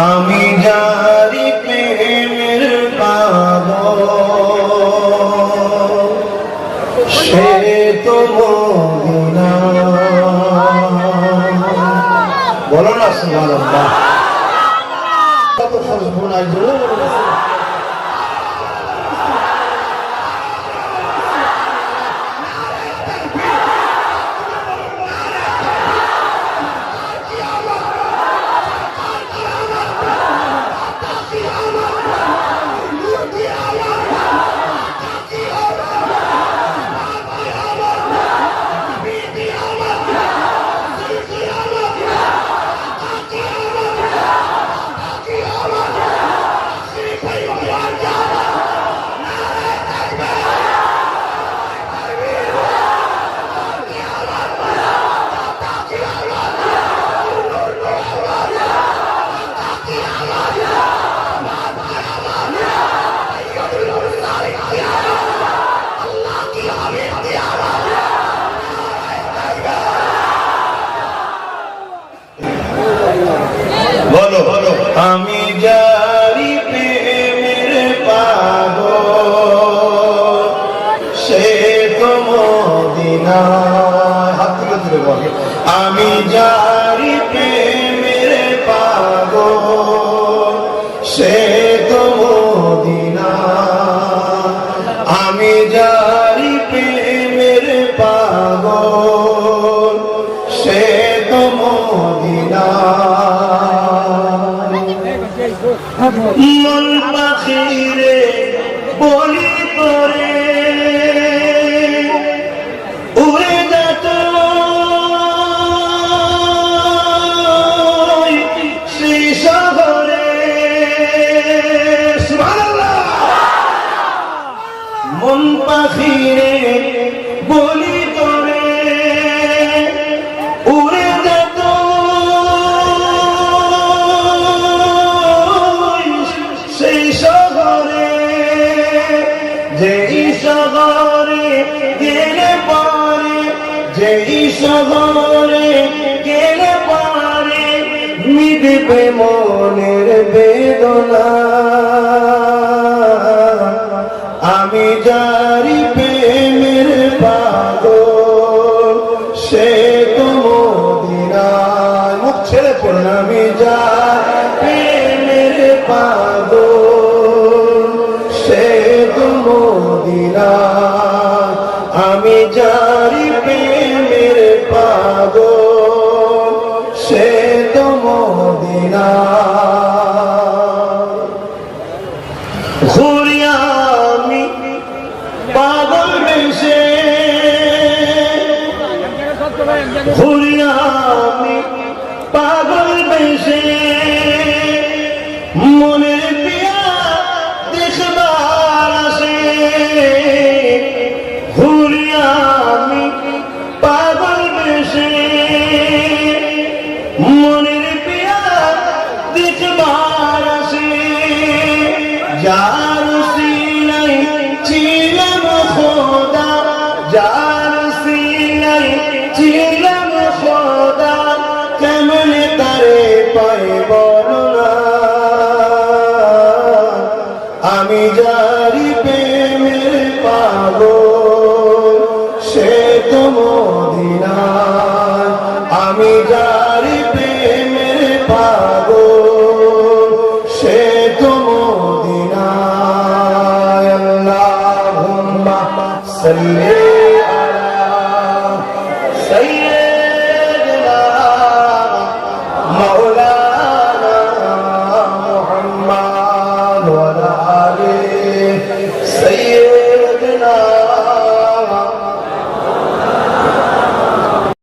আমি যারি প্রেমের পাগল সে তো মদিনা। বলো না সুবহানাল্লাহ। কত সহজ বোনাই জোরে বলো। আমি যারি প্রেমের পাগল সে তো মদিনা। হাত তুলে তুলে বলে আমি যারি প্রেমের পাগল সে তো মদিনা। আমি যারি প্রেমের পাগল সে তো মদিনা। মন পাখিরে বলি করে উড়ে যেত সেই শহরে। সুবহানাল্লাহ। মন পাখিরে বলি করে উড়ে যেত সেই শহরে। যেই শহরে গেলে পারে, যেই শহরে গেলে পারে মিটবে মনের বেদনা। আমি যারি প্রেমের পাগল সে তো মদিনা। মুখ ছেড়ে পড়ুন আমি যারি প্রেমের পাগল সে তো মদিনা। আমি যারি প্রেমের পাগল সে তো মদিনা। ঘুরি আমি পাগল বেশে, ঘুরি আমি পাগল বেশে মনের পিয়া দেখবার আসে। ঘুরি আমি পাগল বেশে মনের পিয়া দেখবার আসে। যার সিলাই ছিলাম খোদা, যার সিলাই ছিলাম খোদা কেমনে তারে পাই বলো না। আমি যারি প্রেমের পাগল সে তো মদিনা। আমি যারি প্রেমের পাগল সে তো মদিনা। আল্লাহুম্মা সাল্লি আলা সাইয়্যিদিনা